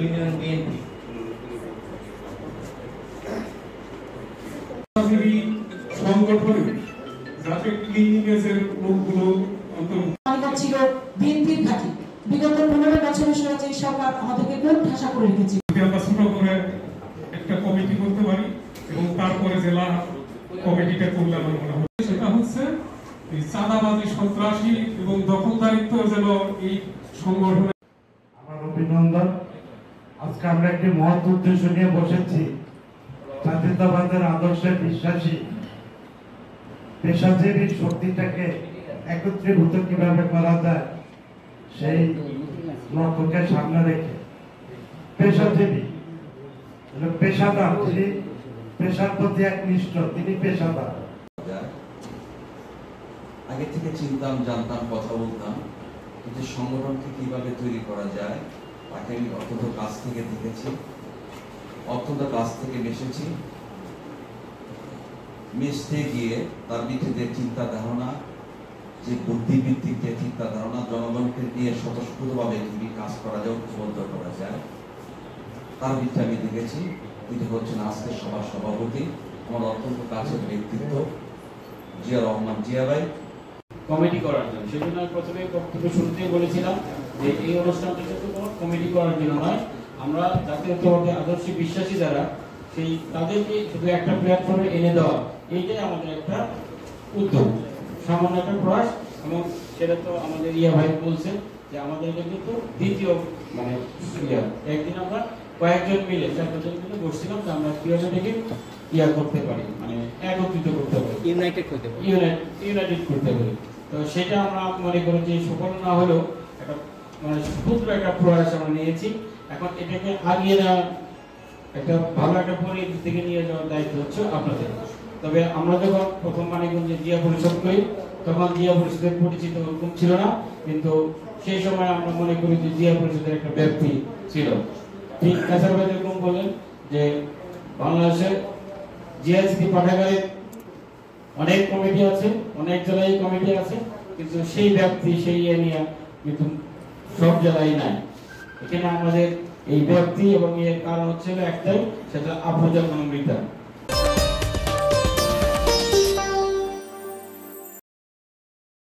Union BNP. সংগঠনে যাতে clean ইমেজের লোকগুলো অন্তর্ভুক্ত ছিল বিএনপির ঘাঁটি। বিগত 15 বছরের সরকারি সরকার আমাদেরকে কোন ঠাসা করে রেখেছে। আমরা ছোট করে একটা কমিটি করতে পারি এবং তারপরে জেলা কমিটিটা করলে আমার মনে হয় সেটা হচ্ছে এই চাঁদাবাজি, সন্ত্রাসী এবং দখলদারিত্ব যেন এই সংগঠনে। আমার অভিনন্দন। আজকে আমরা একটি মহৎ উদ্দেশ্য নিয়ে বসেছি। জাতীয়তাবাদের আদর্শে বিশ্বাসী পেশাজীবী শক্তিটাকে একত্রীভূত কিভাবে করা যায় সেই লক্ষ্যকে সামনে রেখে পেশাজীবী পেশাদার, যিনি পেশার প্রতি একনিষ্ঠ, তিনি পেশাদার। আগে থেকে চিনতাম, জানতাম, কথা বলতাম, কিন্তু সংগঠনকে কিভাবে তৈরি করা যায় তাকে আমি অত্যন্ত কাছ থেকে দেখেছি, অত্যন্ত কাছ থেকে মিশেছি। মিশতে গিয়ে তার ভিত্তিতে চিন্তা ধারণা, যে বুদ্ধিভিত্তিক যে চিন্তা ধারণা, জনগণকে নিয়ে স্বতঃস্ফূর্তভাবে যদি কাজ করা যায়, ঐক্যবদ্ধ করা যায়, তার ভিত্তি আমি দেখেছি। তিনি হচ্ছেন আজকের সভার সভাপতি, আমার অত্যন্ত কাছের ব্যক্তিত্ব জিয়া রহমান জিয়া ভাই। কমিটি করার জন্য, সেই জন্য প্রথমে বক্তব্য শুরুতেই বলেছিলাম যে এই অনুষ্ঠানটা শুধু কোনো কমিটি করার জন্য নয়, আমরা জাতীয়তাবাদী আদর্শে বিশ্বাসী যারা সেই তাদেরকে শুধু একটা প্ল্যাটফর্মে এনে দেওয়া, এইটাই আমাদের একটা উদ্যোগ, সামান্য একটা প্রয়াস। এবং সেটা তো আমাদের ইয়া ভাই বলছেন যে আমাদের এটা কিন্তু দ্বিতীয় মানে একদিন আমরা কয়েকজন মিলে 4-5 মিলে বসছিলাম যে আমরা কিভাবে এটাকে ইয়া করতে পারি, মানে একত্রিত করতে পারি, ইউনাইটেড করতে পারি, ইউনাইটেড করতে পারি। তো সেটা আমরা মনে করি যে সফল না হলেও একটা মানে ক্ষুদ্র একটা প্রয়াস আমরা নিয়েছি। এখন এটাকে আগিয়ে নেওয়া, একটা ভালো একটা পরিবেশ থেকে নিয়ে যাওয়ার দায়িত্ব হচ্ছে আপনাদের। তবে আমরা যখন প্রথম মানিকগঞ্জে জিয়া পরিষদ করি তখন জিয়া পরিষদের পরিচিত ওরকম ছিল না, কিন্তু সেই সময় আমরা মনে করি যে জিয়া পরিষদের একটা ব্যক্তি ছিল। ঠিক কাছার ভাই যেরকম বললেন যে বাংলাদেশের জিএসপি পাঠাগারে অনেক কমিটি আছে, অনেক জেলায় কমিটি আছে, কিন্তু সেই ব্যক্তি সেই এরিয়া কিন্তু সব জেলায় নাই। এখানে আমাদের এই ব্যক্তি এবং এর কারণ হচ্ছে একটাই, সেটা আফরোজা খানম রিতা।